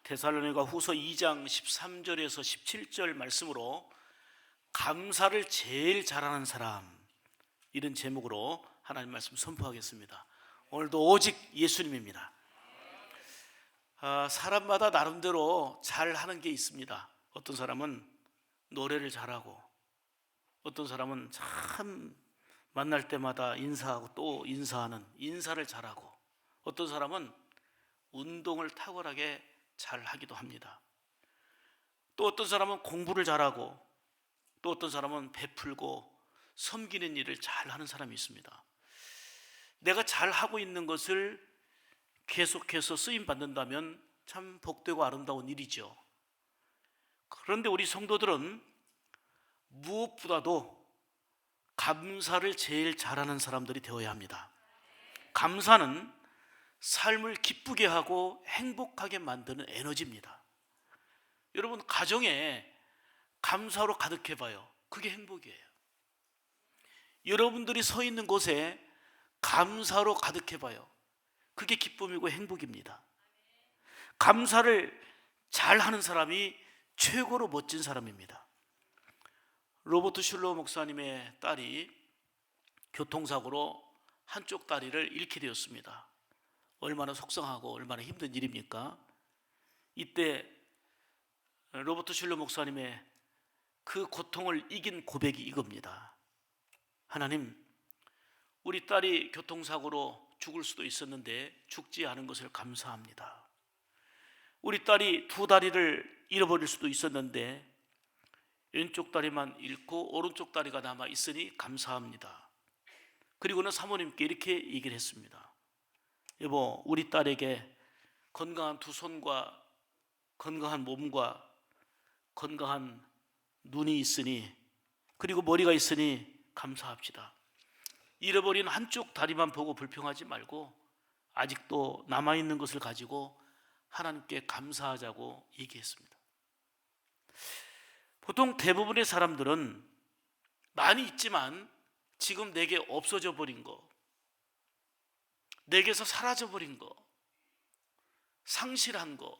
데살로니가 후서 2장 13절에서 17절 말씀으로 감사를 제일 잘하는 사람, 이런 제목으로 하나님 말씀 선포하겠습니다. 오늘도 오직 예수님입니다. 사람마다 나름대로 잘하는 게 있습니다. 어떤 사람은 노래를 잘하고, 어떤 사람은 참 만날 때마다 인사하고 또 인사하는, 인사를 잘하고, 어떤 사람은 운동을 탁월하게 잘 하기도 합니다. 또 어떤 사람은 공부를 잘하고, 또 어떤 사람은 베풀고 섬기는 일을 잘 하는 사람이 있습니다. 내가 잘 하고 있는 것을 계속해서 쓰임 받는다면 참 복되고 아름다운 일이죠. 그런데 우리 성도들은 무엇보다도 감사를 제일 잘하는 사람들이 되어야 합니다. 감사는 삶을 기쁘게 하고 행복하게 만드는 에너지입니다. 여러분, 가정에 감사로 가득해봐요. 그게 행복이에요. 여러분들이 서 있는 곳에 감사로 가득해봐요. 그게 기쁨이고 행복입니다. 감사를 잘하는 사람이 최고로 멋진 사람입니다. 로버트 슐러 목사님의 딸이 교통사고로 한쪽 다리를 잃게 되었습니다. 얼마나 속상하고 얼마나 힘든 일입니까? 이때 로버트 슐러 목사님의 그 고통을 이긴 고백이 이겁니다. 하나님, 우리 딸이 교통사고로 죽을 수도 있었는데 죽지 않은 것을 감사합니다. 우리 딸이 두 다리를 잃어버릴 수도 있었는데 왼쪽 다리만 잃고 오른쪽 다리가 남아 있으니 감사합니다. 그리고는 사모님께 이렇게 얘기를 했습니다. 여보, 우리 딸에게 건강한 두 손과 건강한 몸과 건강한 눈이 있으니, 그리고 머리가 있으니 감사합시다. 잃어버린 한쪽 다리만 보고 불평하지 말고 아직도 남아있는 것을 가지고 하나님께 감사하자고 얘기했습니다. 보통 대부분의 사람들은 많이 있지만 지금 내게 없어져 버린 거, 내게서 사라져 버린 거, 상실한 거,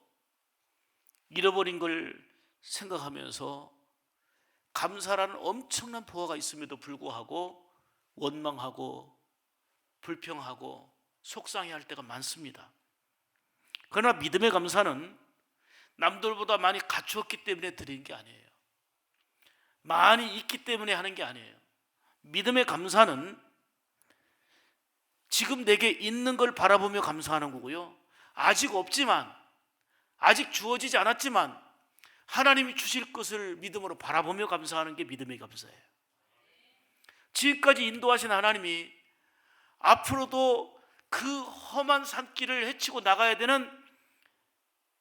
잃어버린 걸 생각하면서 감사라는 엄청난 보화가 있음에도 불구하고 원망하고 불평하고 속상해할 때가 많습니다. 그러나 믿음의 감사는 남들보다 많이 갖추었기 때문에 드리는 게 아니에요. 많이 있기 때문에 하는 게 아니에요. 믿음의 감사는 지금 내게 있는 걸 바라보며 감사하는 거고요. 아직 없지만, 아직 주어지지 않았지만 하나님이 주실 것을 믿음으로 바라보며 감사하는 게 믿음의 감사예요. 지금까지 인도하신 하나님이 앞으로도 그 험한 산길을 헤치고 나가야 되는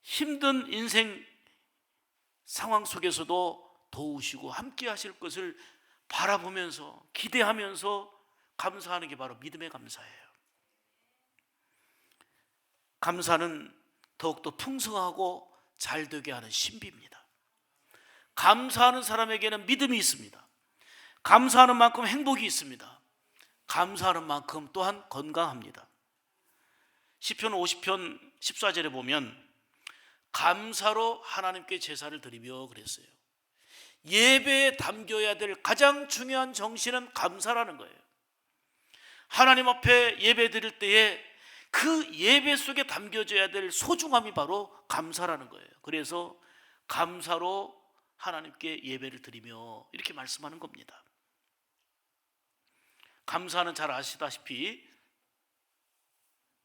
힘든 인생 상황 속에서도 도우시고 함께 하실 것을 바라보면서 기대하면서 감사하는 게 바로 믿음의 감사예요. 감사는 더욱더 풍성하고 잘되게 하는 신비입니다. 감사하는 사람에게는 믿음이 있습니다. 감사하는 만큼 행복이 있습니다. 감사하는 만큼 또한 건강합니다. 시편 50편 14절에 보면 감사로 하나님께 제사를 드리며 그랬어요. 예배에 담겨야 될 가장 중요한 정신은 감사라는 거예요. 하나님 앞에 예배 드릴 때에 그 예배 속에 담겨져야 될 소중함이 바로 감사라는 거예요. 그래서 감사로 하나님께 예배를 드리며 이렇게 말씀하는 겁니다. 감사는 잘 아시다시피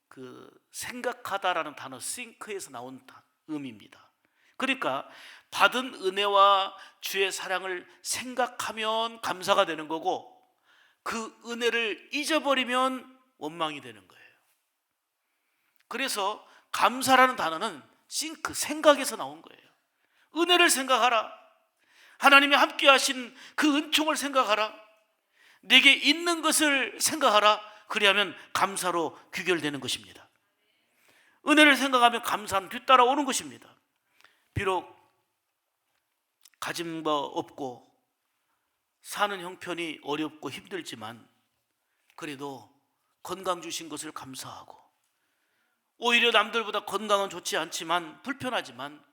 그 생각하다라는 단어 think에서 나온 의미입니다. 그러니까 받은 은혜와 주의 사랑을 생각하면 감사가 되는 거고, 그 은혜를 잊어버리면 원망이 되는 거예요. 그래서 감사라는 단어는 think, 생각에서 나온 거예요. 은혜를 생각하라. 하나님이 함께 하신 그 은총을 생각하라. 내게 있는 것을 생각하라. 그리하면 감사로 귀결되는 것입니다. 은혜를 생각하면 감사는 뒤따라오는 것입니다. 비록 가진 바 없고 사는 형편이 어렵고 힘들지만 그래도 건강 주신 것을 감사하고, 오히려 남들보다 건강은 좋지 않지만 불편하지만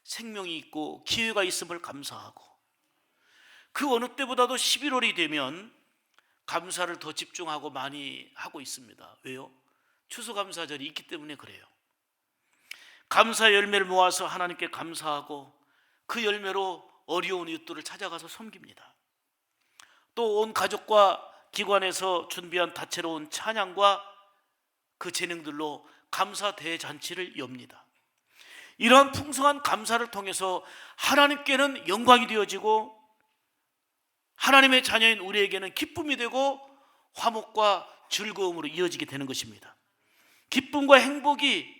생명이 있고 기회가 있음을 감사하고, 그 어느 때보다도 11월이 되면 감사를 더 집중하고 많이 하고 있습니다. 왜요? 추수감사절이 있기 때문에 그래요. 감사 열매를 모아서 하나님께 감사하고 그 열매로 어려운 이웃들을 찾아가서 섬깁니다. 또 온 가족과 기관에서 준비한 다채로운 찬양과 그 재능들로 감사 대잔치를 엽니다. 이러한 풍성한 감사를 통해서 하나님께는 영광이 되어지고 하나님의 자녀인 우리에게는 기쁨이 되고 화목과 즐거움으로 이어지게 되는 것입니다. 기쁨과 행복이,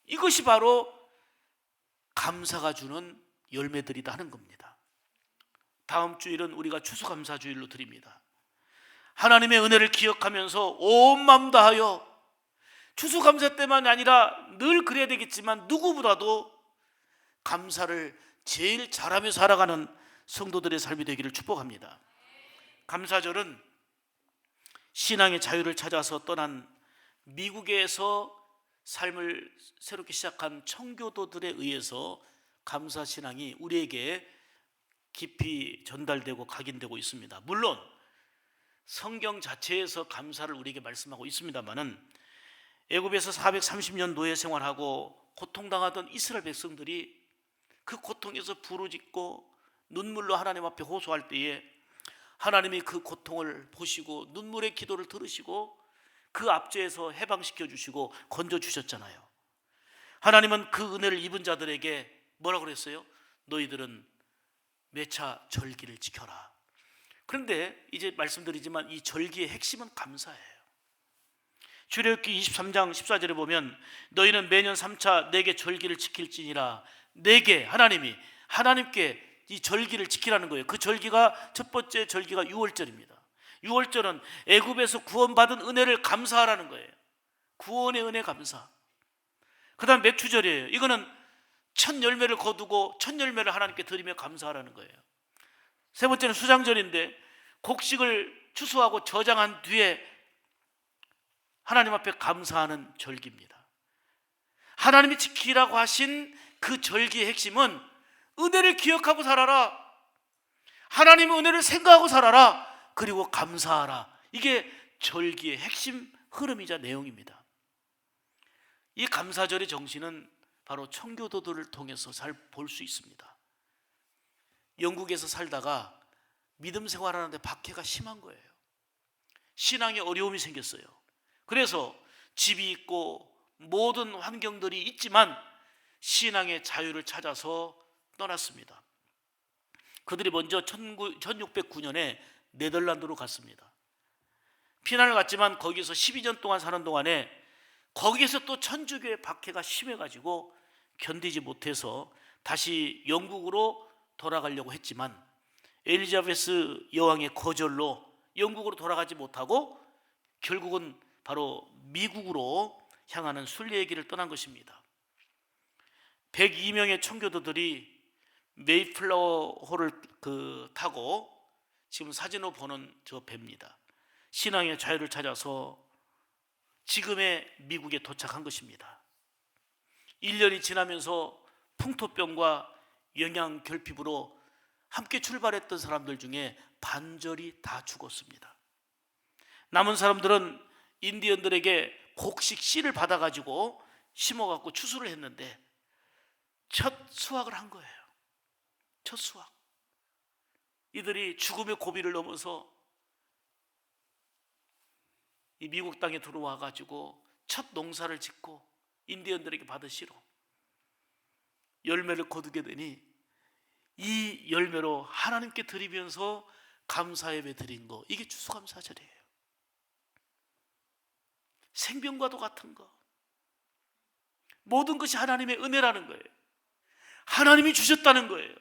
이것이 바로 감사가 주는 열매들이다 하는 겁니다. 다음 주일은 우리가 추수감사주일로 드립니다. 하나님의 은혜를 기억하면서 온 마음 다하여, 추수감사 때만이 아니라 늘 그래야 되겠지만 누구보다도 감사를 제일 잘하며 살아가는 성도들의 삶이 되기를 축복합니다. 감사절은 신앙의 자유를 찾아서 떠난 미국에서 삶을 새롭게 시작한 청교도들에 의해서 감사신앙이 우리에게 깊이 전달되고 각인되고 있습니다. 물론 성경 자체에서 감사를 우리에게 말씀하고 있습니다만은 애굽에서 430년 노예 생활하고 고통당하던 이스라엘 백성들이 그 고통에서 부르짖고 눈물로 하나님 앞에 호소할 때에 하나님이 그 고통을 보시고 눈물의 기도를 들으시고 그 앞제에서 해방시켜 주시고 건져 주셨잖아요. 하나님은 그 은혜를 입은 자들에게 뭐라고 그랬어요? 너희들은 매차 절기를 지켜라. 그런데 이제 말씀드리지만 이 절기의 핵심은 감사예요. 출애굽기 23장 14절에 보면 너희는 매년 3차 내게 절기를 지킬지니라. 내게, 하나님께 이 절기를 지키라는 거예요. 그 절기가, 첫 번째 절기가 유월절입니다. 유월절은 애굽에서 구원받은 은혜를 감사하라는 거예요. 구원의 은혜 감사. 그 다음 맥추절이에요. 이거는 첫 열매를 거두고 첫 열매를 하나님께 드리며 감사하라는 거예요. 세 번째는 수장절인데 곡식을 추수하고 저장한 뒤에 하나님 앞에 감사하는 절기입니다. 하나님이 지키라고 하신 그 절기의 핵심은 은혜를 기억하고 살아라, 하나님의 은혜를 생각하고 살아라, 그리고 감사하라. 이게 절기의 핵심 흐름이자 내용입니다. 이 감사절의 정신은 바로 청교도들을 통해서 잘 볼 수 있습니다. 영국에서 살다가 믿음 생활하는데 박해가 심한 거예요. 신앙에 어려움이 생겼어요. 그래서 집이 있고 모든 환경들이 있지만 신앙의 자유를 찾아서 떠났습니다. 그들이 먼저 1609년에 네덜란드로 갔습니다. 피난을 갔지만 거기서 12년 동안 사는 동안에 거기에서 또 천주교의 박해가 심해가지고 견디지 못해서 다시 영국으로 돌아가려고 했지만 엘리자베스 여왕의 거절로 영국으로 돌아가지 못하고 결국은 바로 미국으로 향하는 순례의 길을 떠난 것입니다. 102명의 청교도들이 메이플라워호를 타고 지금 사진으로 보는 저 배입니다. 신앙의 자유를 찾아서 지금의 미국에 도착한 것입니다. 1년이 지나면서 풍토병과 영양결핍으로 함께 출발했던 사람들 중에 반절이 다 죽었습니다. 남은 사람들은 인디언들에게 곡식 씨를 받아가지고 심어갖고 추수를 했는데 첫 수확을 한 거예요. 첫 수확. 이들이 죽음의 고비를 넘어서 이 미국 땅에 들어와가지고 첫 농사를 짓고 인디언들에게 받으시러 열매를 거두게 되니 이 열매로 하나님께 드리면서 감사예배 드린 거, 이게 추수감사절이에요. 생명과도 같은 거, 모든 것이 하나님의 은혜라는 거예요. 하나님이 주셨다는 거예요.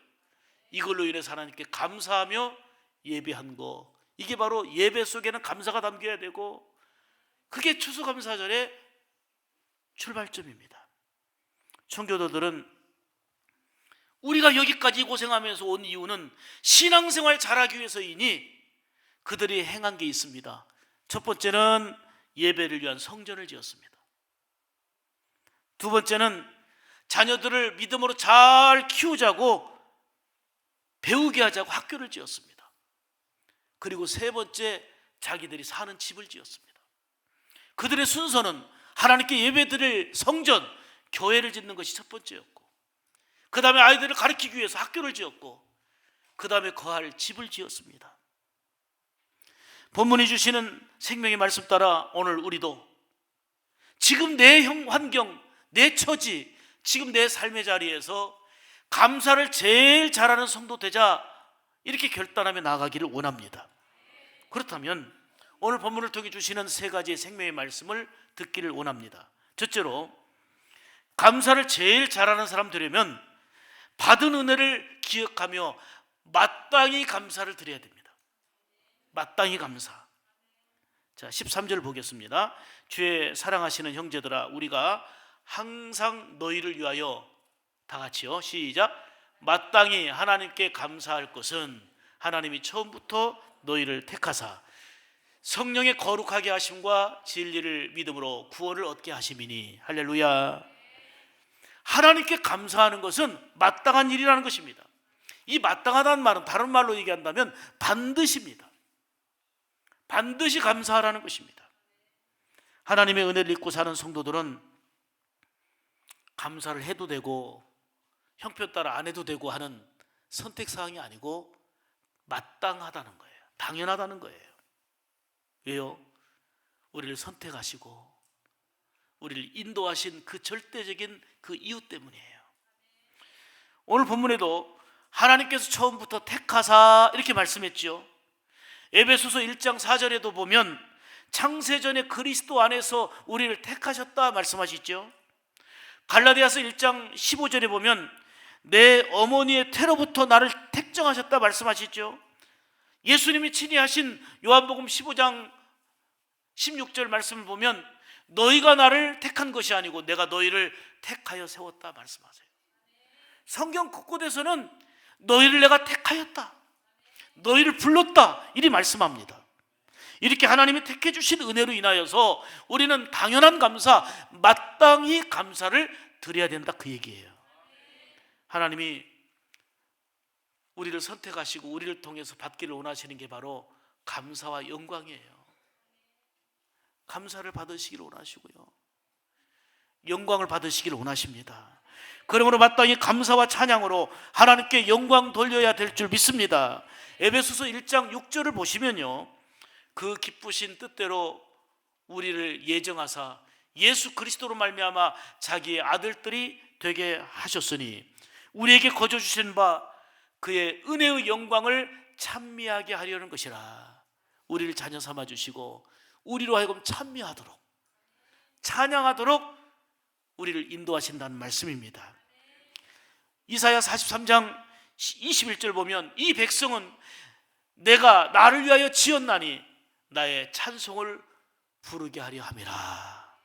이걸로 인해서 하나님께 감사하며 예배한 거, 이게 바로 예배 속에는 감사가 담겨야 되고 그게 추수감사절의 출발점입니다. 청교도들은 우리가 여기까지 고생하면서 온 이유는 신앙생활 잘하기 위해서이니 그들이 행한 게 있습니다. 첫 번째는 예배를 위한 성전을 지었습니다. 두 번째는 자녀들을 믿음으로 잘 키우자고 배우게 하자고 학교를 지었습니다. 그리고 세 번째, 자기들이 사는 집을 지었습니다. 그들의 순서는 하나님께 예배드릴 성전, 교회를 짓는 것이 첫 번째였고, 그 다음에 아이들을 가르치기 위해서 학교를 지었고, 그 다음에 거할 집을 지었습니다. 본문이 주시는 생명의 말씀 따라 오늘 우리도 지금 내 환경, 내 처지, 지금 내 삶의 자리에서 감사를 제일 잘하는 성도 되자, 이렇게 결단하며 나아가기를 원합니다. 그렇다면 오늘 본문을 통해 주시는 세 가지의 생명의 말씀을 듣기를 원합니다. 첫째로, 감사를 제일 잘하는 사람 되려면 받은 은혜를 기억하며 마땅히 감사를 드려야 됩니다. 마땅히 감사. 자, 13절 보겠습니다. 주의 사랑하시는 형제들아, 우리가 항상 너희를 위하여, 다 같이요, 시작. 마땅히 하나님께 감사할 것은 하나님이 처음부터 너희를 택하사 성령의 거룩하게 하심과 진리를 믿음으로 구원을 얻게 하심이니. 할렐루야. 하나님께 감사하는 것은 마땅한 일이라는 것입니다. 이 마땅하다는 말은 다른 말로 얘기한다면 반드시입니다. 반드시 감사하라는 것입니다. 하나님의 은혜를 입고 사는 성도들은 감사를 해도 되고 형편 따라 안 해도 되고 하는 선택사항이 아니고 마땅하다는 거예요. 당연하다는 거예요. 왜요? 우리를 선택하시고 우리를 인도하신 그 절대적인 그 이유 때문이에요. 오늘 본문에도 하나님께서 처음부터 택하사 이렇게 말씀했죠. 에베소서 1장 4절에도 보면 창세전에 그리스도 안에서 우리를 택하셨다 말씀하시죠. 갈라디아서 1장 15절에 보면 내 어머니의 태로부터 나를 택정하셨다 말씀하시죠. 예수님이 친히 하신 요한복음 15장 16절 말씀을 보면 너희가 나를 택한 것이 아니고 내가 너희를 택하여 세웠다 말씀하세요. 성경 곳곳에서는 너희를 내가 택하였다, 너희를 불렀다, 이리 말씀합니다. 이렇게 하나님이 택해 주신 은혜로 인하여서 우리는 당연한 감사, 마땅히 감사를 드려야 된다, 그 얘기예요. 하나님이 우리를 선택하시고 우리를 통해서 받기를 원하시는 게 바로 감사와 영광이에요. 감사를 받으시기를 원하시고요, 영광을 받으시기를 원하십니다. 그러므로 마땅히 감사와 찬양으로 하나님께 영광 돌려야 될 줄 믿습니다. 에베소서 1장 6절을 보시면요, 그 기쁘신 뜻대로 우리를 예정하사 예수 그리스도로 말미암아 자기의 아들들이 되게 하셨으니 우리에게 거저 주신 바 그의 은혜의 영광을 찬미하게 하려는 것이라. 우리를 자녀 삼아 주시고 우리로 하여금 찬미하도록, 찬양하도록 우리를 인도하신다는 말씀입니다. 이사야 43장 21절 보면 이 백성은 내가 나를 위하여 지었나니 나의 찬송을 부르게 하려 함이라.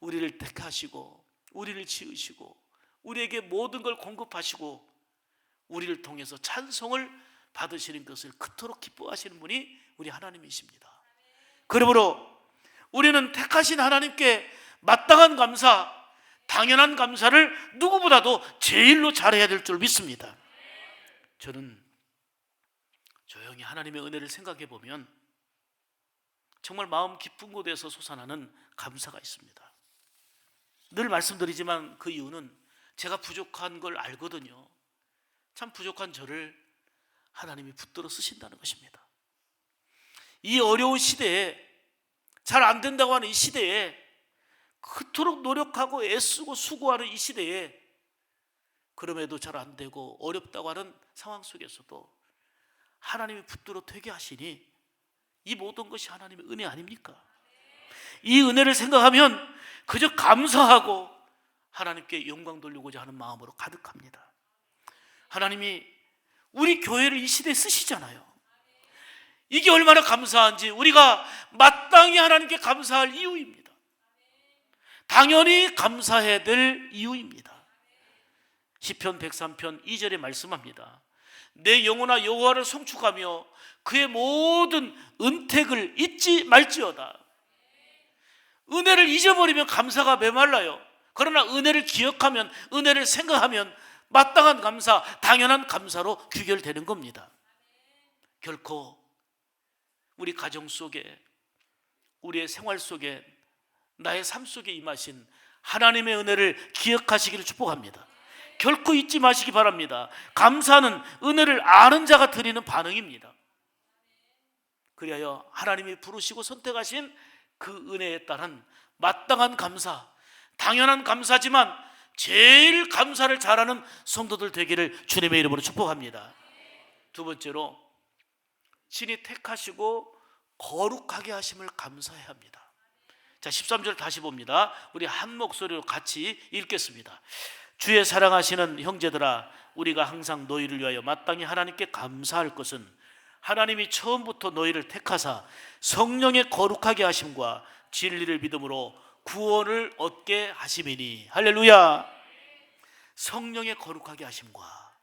우리를 택하시고 우리를 지으시고 우리에게 모든 걸 공급하시고 우리를 통해서 찬송을 받으시는 것을 그토록 기뻐하시는 분이 우리 하나님이십니다. 그러므로 우리는 택하신 하나님께 마땅한 감사, 당연한 감사를 누구보다도 제일로 잘해야 될 줄 믿습니다. 저는 조용히 하나님의 은혜를 생각해 보면 정말 마음 깊은 곳에서 솟아나는 감사가 있습니다. 늘 말씀드리지만 그 이유는 제가 부족한 걸 알거든요. 참 부족한 저를 하나님이 붙들어 쓰신다는 것입니다. 이 어려운 시대에, 잘 안 된다고 하는 이 시대에, 그토록 노력하고 애쓰고 수고하는 이 시대에, 그럼에도 잘 안 되고 어렵다고 하는 상황 속에서도 하나님이 붙들어 되게 하시니 이 모든 것이 하나님의 은혜 아닙니까? 이 은혜를 생각하면 그저 감사하고 하나님께 영광 돌리고자 하는 마음으로 가득합니다. 하나님이 우리 교회를 이 시대에 쓰시잖아요. 이게 얼마나 감사한지 우리가 마땅히 하나님께 감사할 이유입니다. 당연히 감사해야 될 이유입니다. 시편 103편 2절에 말씀합니다. 내 영혼아 여호와를 송축하며 그의 모든 은택을 잊지 말지어다. 은혜를 잊어버리면 감사가 메말라요. 그러나 은혜를 기억하면, 은혜를 생각하면 마땅한 감사, 당연한 감사로 귀결되는 겁니다. 결코 우리 가정 속에, 우리의 생활 속에, 나의 삶 속에 임하신 하나님의 은혜를 기억하시기를 축복합니다. 결코 잊지 마시기 바랍니다. 감사는 은혜를 아는 자가 드리는 반응입니다. 그리하여 하나님이 부르시고 선택하신 그 은혜에 따른 마땅한 감사, 당연한 감사지만 제일 감사를 잘하는 성도들 되기를 주님의 이름으로 축복합니다. 두 번째로, 친히 택하시고 거룩하게 하심을 감사해야 합니다. 자, 13절 다시 봅니다. 우리 한 목소리로 같이 읽겠습니다. 주의 사랑하시는 형제들아, 우리가 항상 너희를 위하여 마땅히 하나님께 감사할 것은 하나님이 처음부터 너희를 택하사 성령의 거룩하게 하심과 진리를 믿음으로 구원을 얻게 하심이니. 할렐루야. 성령의 거룩하게 하심과,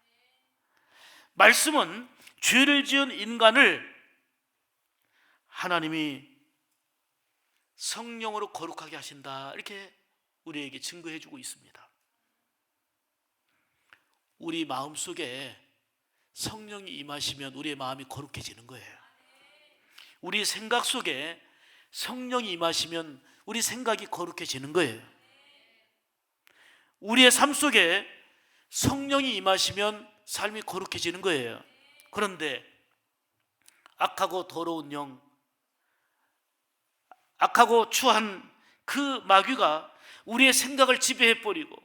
말씀은 죄를 지은 인간을 하나님이 성령으로 거룩하게 하신다, 이렇게 우리에게 증거해 주고 있습니다. 우리 마음속에 성령이 임하시면 우리의 마음이 거룩해지는 거예요. 우리 생각 속에 성령이 임하시면 우리 생각이 거룩해지는 거예요. 우리의 삶 속에 성령이 임하시면 삶이 거룩해지는 거예요. 그런데 악하고 더러운 영, 악하고 추한 그 마귀가 우리의 생각을 지배해버리고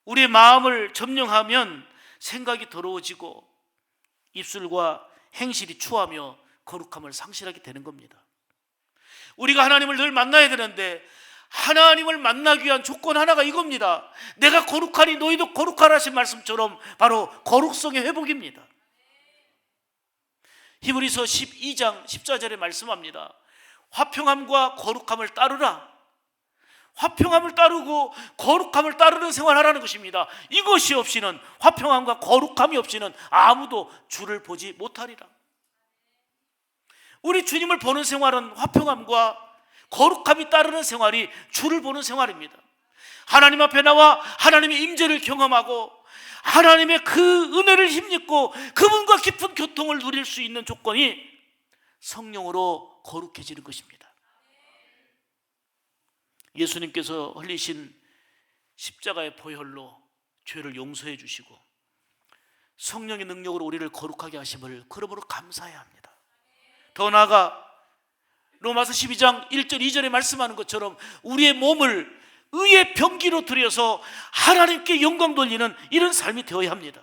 우리의 마음을 점령하면 생각이 더러워지고 입술과 행실이 추하며 거룩함을 상실하게 되는 겁니다. 우리가 하나님을 늘 만나야 되는데 하나님을 만나기 위한 조건 하나가 이겁니다. 내가 거룩하니 너희도 거룩하라 하신 말씀처럼 바로 거룩성의 회복입니다. 히브리서 12장 14절에 말씀합니다. 화평함과 거룩함을 따르라. 화평함을 따르고 거룩함을 따르는 생활하라는 것입니다. 이것이 없이는, 화평함과 거룩함이 없이는 아무도 주를 보지 못하리라. 우리 주님을 보는 생활은 화평함과 거룩함이 따르는 생활이 주를 보는 생활입니다. 하나님 앞에 나와 하나님의 임재를 경험하고 하나님의 그 은혜를 힘입고 그분과 깊은 교통을 누릴 수 있는 조건이 성령으로 거룩해지는 것입니다. 예수님께서 흘리신 십자가의 보혈로 죄를 용서해 주시고 성령의 능력으로 우리를 거룩하게 하심을 그러므로 감사해야 합니다. 더 나아가 로마서 12장 1절 2절에 말씀하는 것처럼 우리의 몸을 의의 병기로 들여서 하나님께 영광 돌리는 이런 삶이 되어야 합니다.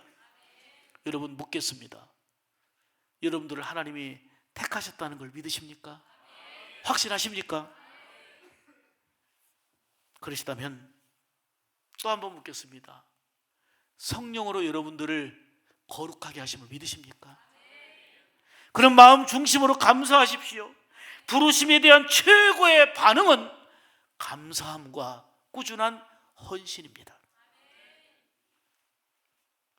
여러분, 묻겠습니다. 여러분들을 하나님이 택하셨다는 걸 믿으십니까? 확신하십니까? 그러시다면 또 한 번 묻겠습니다. 성령으로 여러분들을 거룩하게 하심을 믿으십니까? 그런 마음 중심으로 감사하십시오. 부르심에 대한 최고의 반응은 감사함과 꾸준한 헌신입니다.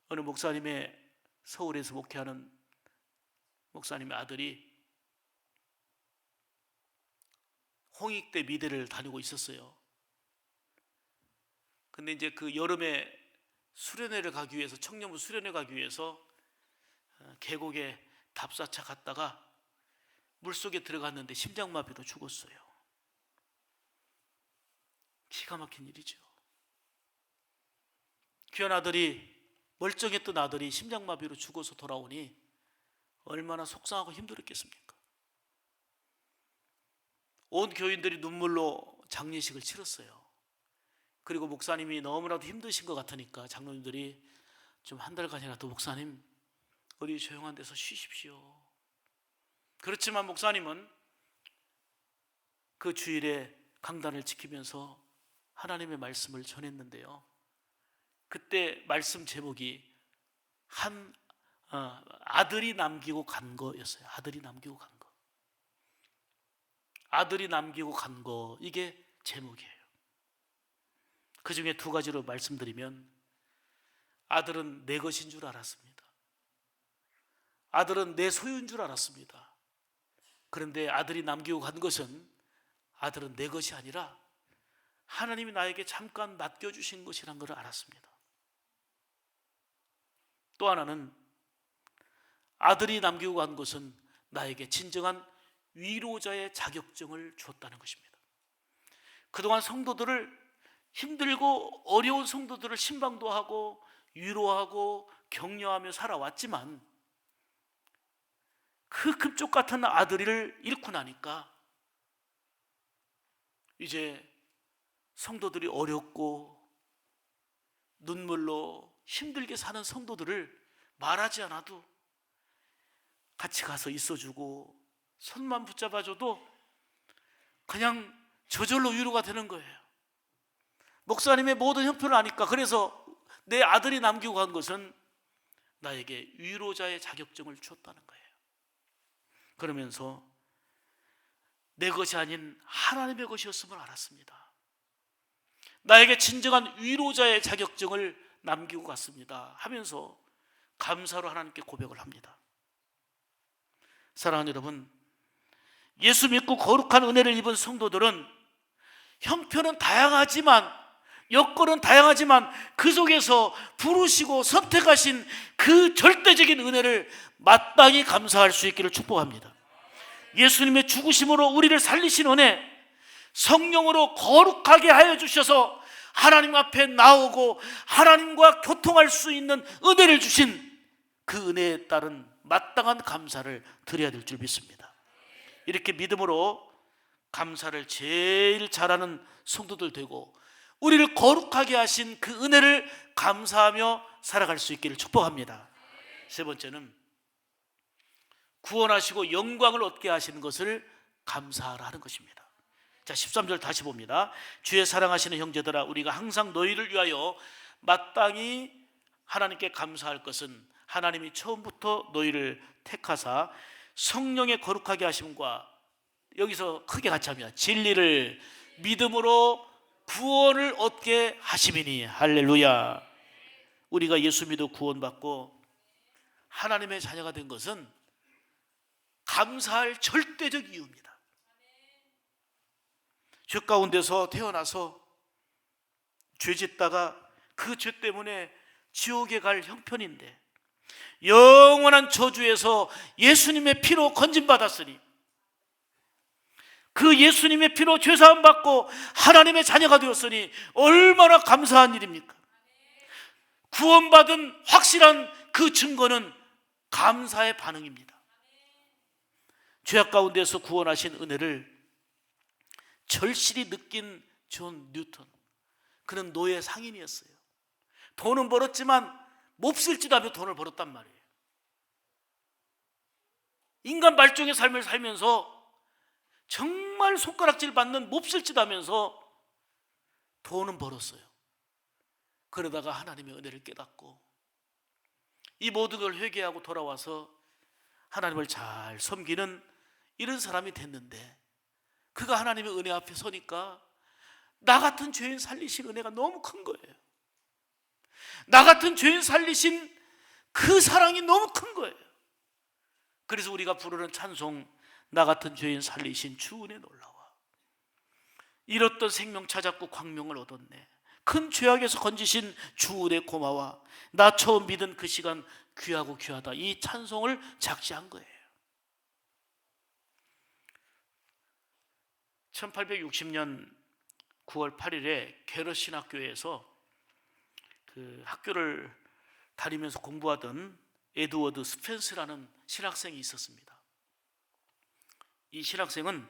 어느 목사님의, 서울에서 목회하는 목사님의 아들이 홍익대 미대를 다니고 있었어요. 근데 이제 그 여름에 수련회를 가기 위해서, 청년부 수련회 가기 위해서 계곡에 답사차 갔다가 물속에 들어갔는데 심장마비로 죽었어요. 기가 막힌 일이죠. 귀한 아들이, 멀쩡했던 아들이 심장마비로 죽어서 돌아오니 얼마나 속상하고 힘들었겠습니까? 온 교인들이 눈물로 장례식을 치렀어요. 그리고 목사님이 너무나도 힘드신 것 같으니까 장로님들이 좀 한 달간이라도 목사님 어디 조용한 데서 쉬십시오. 그렇지만 목사님은 그 주일에 강단을 지키면서 하나님의 말씀을 전했는데요. 그때 말씀 제목이 아들이 남기고 간 거였어요. 아들이 남기고 간 거. 아들이 남기고 간 거, 이게 제목이에요. 그 중에 두 가지로 말씀드리면, 아들은 내 것인 줄 알았습니다. 아들은 내 소유인 줄 알았습니다. 그런데 아들이 남기고 간 것은 아들은 내 것이 아니라 하나님이 나에게 잠깐 맡겨주신 것이란 것을 알았습니다. 또 하나는 아들이 남기고 간 것은 나에게 진정한 위로자의 자격증을 주었다는 것입니다. 그동안 성도들을, 힘들고 어려운 성도들을 신방도 하고 위로하고 격려하며 살아왔지만 그 금쪽 같은 아들을 잃고 나니까 이제 성도들이 어렵고 눈물로 힘들게 사는 성도들을 말하지 않아도 같이 가서 있어주고 손만 붙잡아줘도 그냥 저절로 위로가 되는 거예요. 목사님의 모든 형편을 아니까. 그래서 내 아들이 남기고 간 것은 나에게 위로자의 자격증을 주었다는 거예요. 그러면서 내 것이 아닌 하나님의 것이었음을 알았습니다. 나에게 진정한 위로자의 자격증을 남기고 갔습니다 하면서 감사로 하나님께 고백을 합니다. 사랑하는 여러분, 예수 믿고 거룩한 은혜를 입은 성도들은 형편은 다양하지만, 여건은 다양하지만 그 속에서 부르시고 선택하신 그 절대적인 은혜를 마땅히 감사할 수 있기를 축복합니다. 예수님의 죽으심으로 우리를 살리신 은혜, 성령으로 거룩하게 하여 주셔서 하나님 앞에 나오고 하나님과 교통할 수 있는 은혜를 주신 그 은혜에 따른 마땅한 감사를 드려야 될 줄 믿습니다. 이렇게 믿음으로 감사를 제일 잘하는 성도들 되고 우리를 거룩하게 하신 그 은혜를 감사하며 살아갈 수 있기를 축복합니다. 세 번째는 구원하시고 영광을 얻게 하시는 것을 감사하라 하는 것입니다. 자, 13절 다시 봅니다. 주의 사랑하시는 형제들아, 우리가 항상 너희를 위하여 마땅히 하나님께 감사할 것은 하나님이 처음부터 너희를 택하사 성령의 거룩하게 하심과, 여기서 크게 같이 합니다, 진리를 믿음으로 구원을 얻게 하심이니. 할렐루야. 우리가 예수 믿어 구원받고 하나님의 자녀가 된 것은 감사할 절대적 이유입니다. 죄 가운데서 태어나서 죄 짓다가 그 죄 때문에 지옥에 갈 형편인데 영원한 저주에서 예수님의 피로 건진받았으니, 그 예수님의 피로 죄사함 받고 하나님의 자녀가 되었으니 얼마나 감사한 일입니까? 구원받은 확실한 그 증거는 감사의 반응입니다. 죄악 가운데서 구원하신 은혜를 절실히 느낀 존 뉴턴, 그는 노예 상인이었어요. 돈은 벌었지만 몹쓸 짓 하며 돈을 벌었단 말이에요. 인간 말종의 삶을 살면서 정말 손가락질 받는 몹쓸 짓 하면서 돈은 벌었어요. 그러다가 하나님의 은혜를 깨닫고 이 모든 걸 회개하고 돌아와서 하나님을 잘 섬기는 이런 사람이 됐는데, 그가 하나님의 은혜 앞에 서니까 나 같은 죄인 살리신 은혜가 너무 큰 거예요. 나 같은 죄인 살리신 그 사랑이 너무 큰 거예요. 그래서 우리가 부르는 찬송, 나 같은 죄인 살리신 주 은혜 놀라워. 잃었던 생명 찾았고 광명을 얻었네. 큰 죄악에서 건지신 주 은혜 고마워. 나 처음 믿은 그 시간 귀하고 귀하다. 이 찬송을 작시한 거예요. 1860년 9월 8일에 게럿 신학교에서 그 학교를 다니면서 공부하던 에드워드 스펜스라는 신학생이 있었습니다. 이 신학생은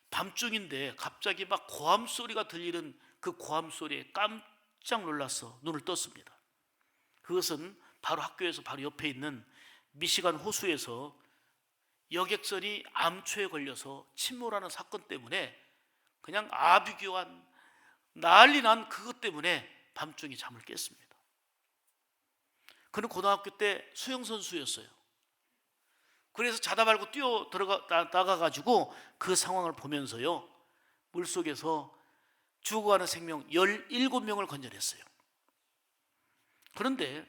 밤중인데 갑자기 막 고함 소리가 들리는 그 고함 소리에 깜짝 놀라서 눈을 떴습니다. 그것은 바로 학교에서 바로 옆에 있는 미시간 호수에서 여객선이 암초에 걸려서 침몰하는 사건 때문에 그냥 아비규환 난리 난 그것 때문에 밤중에 잠을 깼습니다. 그는 고등학교 때 수영선수였어요. 그래서 자다 말고 뛰어 나가가지고 그 상황을 보면서요, 물속에서 죽어가는 생명 17명을 건져냈어요. 그런데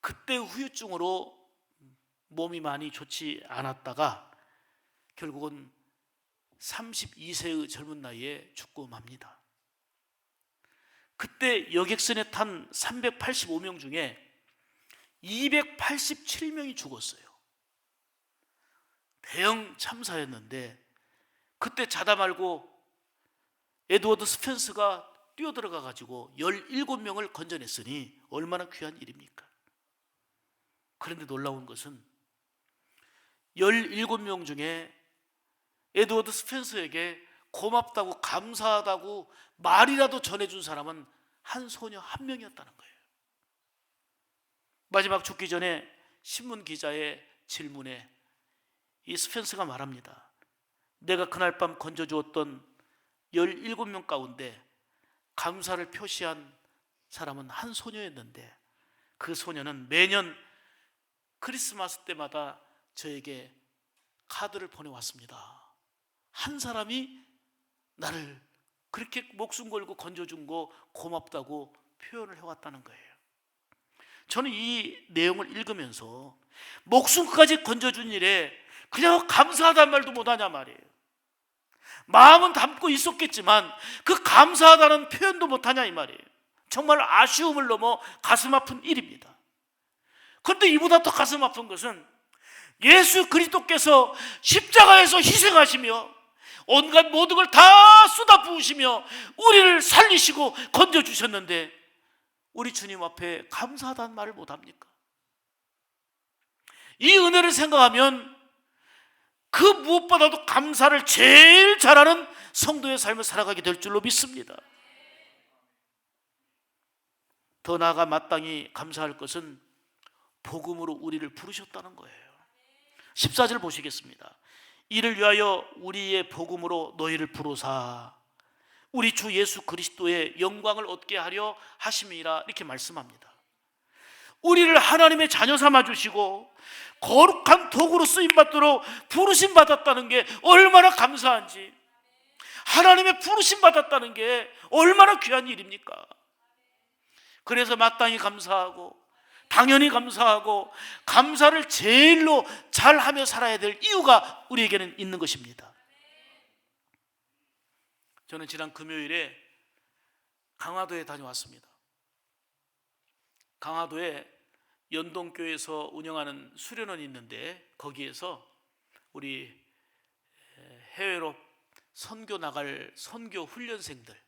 그때 후유증으로 몸이 많이 좋지 않았다가 결국은 32세의 젊은 나이에 죽고 맙니다. 그때 여객선에 탄 385명 중에 287명이 죽었어요. 대형 참사였는데 그때 자다 말고 에드워드 스펜스가 뛰어들어가 가지고 17명을 건져냈으니 얼마나 귀한 일입니까? 그런데 놀라운 것은 17명 중에 에드워드 스펜서에게 고맙다고 감사하다고 말이라도 전해준 사람은 한 소녀 한 명이었다는 거예요. 마지막 죽기 전에 신문 기자의 질문에 이 스펜서가 말합니다. 내가 그날 밤 건져주었던 17명 가운데 감사를 표시한 사람은 한 소녀였는데 그 소녀는 매년 크리스마스 때마다 저에게 카드를 보내왔습니다. 한 사람이 나를 그렇게 목숨 걸고 건져준 거 고맙다고 표현을 해왔다는 거예요. 저는 이 내용을 읽으면서 목숨까지 건져준 일에 그냥 감사하다는 말도 못하냐 말이에요. 마음은 담고 있었겠지만 그 감사하다는 표현도 못하냐 이 말이에요. 정말 아쉬움을 넘어 가슴 아픈 일입니다. 그런데 이보다 더 가슴 아픈 것은 예수 그리스도께서 십자가에서 희생하시며 온갖 모든 걸 다 쏟아 부으시며 우리를 살리시고 건져주셨는데 우리 주님 앞에 감사하다는 말을 못합니까? 이 은혜를 생각하면 그 무엇보다도 감사를 제일 잘하는 성도의 삶을 살아가게 될 줄로 믿습니다. 더 나아가 마땅히 감사할 것은 복음으로 우리를 부르셨다는 거예요. 14절 보시겠습니다. 이를 위하여 우리의 복음으로 너희를 부르사 우리 주 예수 그리스도의 영광을 얻게 하려 하심이라 이렇게 말씀합니다. 우리를 하나님의 자녀 삼아 주시고 거룩한 도구로 쓰임받도록 부르심 받았다는 게 얼마나 감사한지, 하나님의 부르심 받았다는 게 얼마나 귀한 일입니까? 그래서 마땅히 감사하고 당연히 감사하고 감사를 제일로 잘하며 살아야 될 이유가 우리에게는 있는 것입니다. 저는 지난 금요일에 강화도에 다녀왔습니다. 강화도에 연동교에서 운영하는 수련원이 있는데 거기에서 우리 해외로 선교 나갈 선교 훈련생들,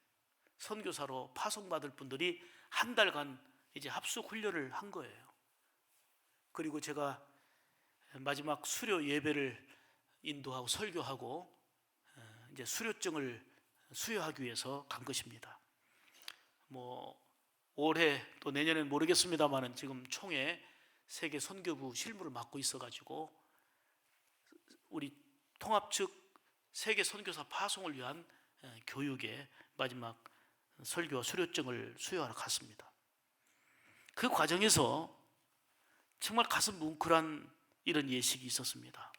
선교사로 파송받을 분들이 한 달간 이제 합숙 훈련을 한 거예요. 그리고 제가 마지막 수료 예배를 인도하고 설교하고 이제 수료증을 수여하기 위해서 간 것입니다. 올해 또 내년엔 모르겠습니다만은 지금 총회 세계 선교부 실무를 맡고 있어가지고 우리 통합 측 세계 선교사 파송을 위한 교육에 마지막 설교와 수료증을 수여하러 갔습니다. 그 과정에서 정말 가슴 뭉클한 이런 예식이 있었습니다.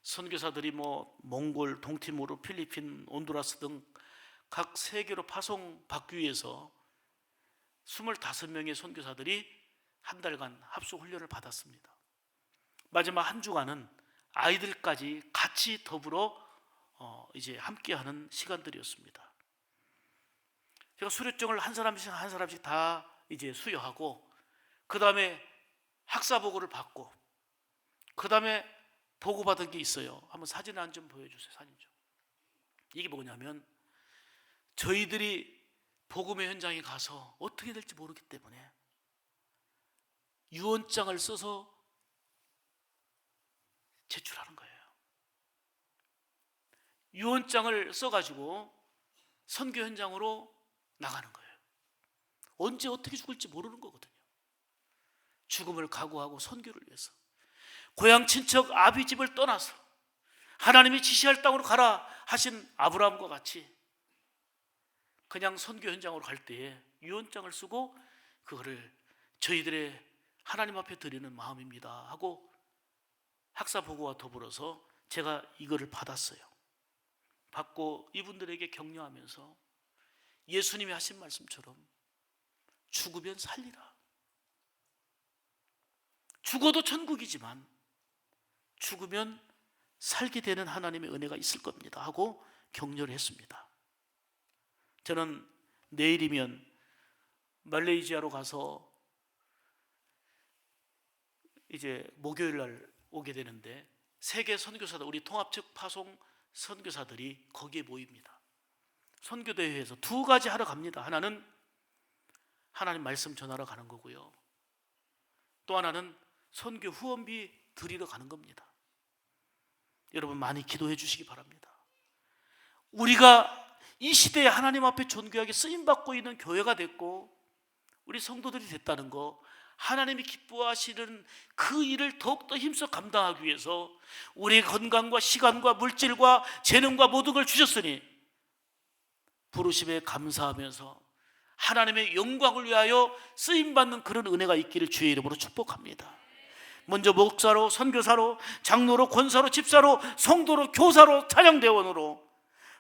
선교사들이 몽골, 동티모르, 필리핀, 온두라스 등 각 세계로 파송 받기 위해서 25명의 선교사들이 한 달간 합숙 훈련을 받았습니다. 마지막 한 주간은 아이들까지 같이 더불어 이제 함께하는 시간들이었습니다. 제가 수료증을 한 사람씩 다 이제 수여하고 그 다음에 학사 보고를 받고 그 다음에 보고받은 게 있어요. 한번 사진 한 좀 보여주세요. 사진 좀. 이게 뭐냐면 저희들이 복음의 현장에 가서 어떻게 될지 모르기 때문에 유언장을 써서 제출하는 거예요. 유언장을 써가지고 선교 현장으로 나가는 거예요. 언제 어떻게 죽을지 모르는 거거든요. 죽음을 각오하고 선교를 위해서 고향 친척 아비집을 떠나서 하나님이 지시할 땅으로 가라 하신 아브라함과 같이 그냥 선교 현장으로 갈 때에 유언장을 쓰고 그거를 저희들의 하나님 앞에 드리는 마음입니다 하고 학사 보고와 더불어서 제가 이거를 받았어요. 받고 이분들에게 격려하면서 예수님이 하신 말씀처럼 죽으면 살리라. 죽어도 천국이지만 죽으면 살게 되는 하나님의 은혜가 있을 겁니다 하고 격려를 했습니다. 저는 내일이면 말레이시아로 가서 이제 목요일 날 오게 되는데 세계 선교사들, 우리 통합측 파송 선교사들이 거기에 모입니다. 선교대회에서 두 가지 하러 갑니다. 하나는 하나님 말씀 전하러 가는 거고요, 또 하나는 선교 후원비 드리러 가는 겁니다. 여러분 많이 기도해 주시기 바랍니다. 우리가 이 시대에 하나님 앞에 존귀하게 쓰임받고 있는 교회가 됐고 우리 성도들이 됐다는 거, 하나님이 기뻐하시는 그 일을 더욱더 힘써 감당하기 위해서 우리의 건강과 시간과 물질과 재능과 모든 걸 주셨으니 부르심에 감사하면서 하나님의 영광을 위하여 쓰임받는 그런 은혜가 있기를 주의 이름으로 축복합니다. 먼저 목사로, 선교사로, 장로로, 권사로, 집사로, 성도로, 교사로, 찬양대원으로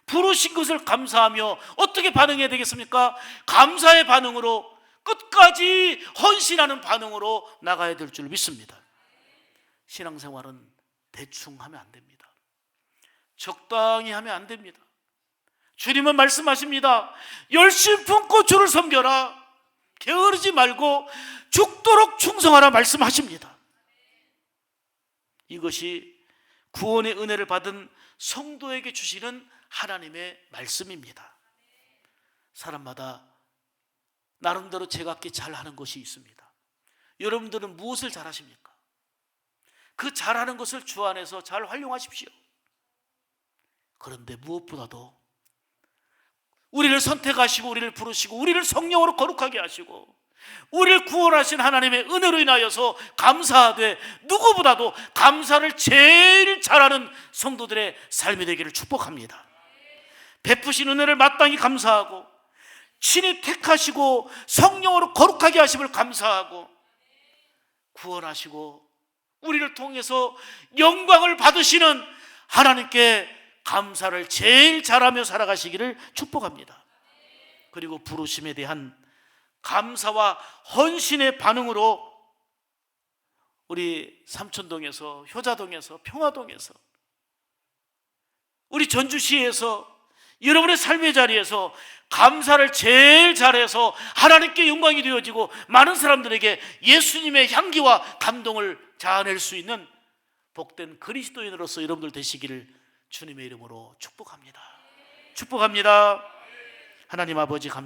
부르신 것을 감사하며 어떻게 반응해야 되겠습니까? 감사의 반응으로, 끝까지 헌신하는 반응으로 나가야 될 줄 믿습니다. 신앙생활은 대충 하면 안 됩니다. 적당히 하면 안 됩니다. 주님은 말씀하십니다. 열심 품고 주를 섬겨라. 게으르지 말고 죽도록 충성하라 말씀하십니다. 이것이 구원의 은혜를 받은 성도에게 주시는 하나님의 말씀입니다. 사람마다 나름대로 제각기 잘하는 것이 있습니다. 여러분들은 무엇을 잘하십니까? 그 잘하는 것을 주 안에서 잘 활용하십시오. 그런데 무엇보다도 우리를 선택하시고 우리를 부르시고 우리를 성령으로 거룩하게 하시고 우리를 구원하신 하나님의 은혜로 인하여서 감사하되 누구보다도 감사를 제일 잘하는 성도들의 삶이 되기를 축복합니다. 베푸신 은혜를 마땅히 감사하고 친히 택하시고 성령으로 거룩하게 하심을 감사하고 구원하시고 우리를 통해서 영광을 받으시는 하나님께 감사를 제일 잘하며 살아가시기를 축복합니다. 그리고 부르심에 대한 감사와 헌신의 반응으로 우리 삼천동에서, 효자동에서, 평화동에서, 우리 전주시에서 여러분의 삶의 자리에서 감사를 제일 잘해서 하나님께 영광이 되어지고 많은 사람들에게 예수님의 향기와 감동을 자아낼 수 있는 복된 그리스도인으로서 여러분들 되시기를 주님의 이름으로 축복합니다. 축복합니다. 하나님 아버지 감사합니다.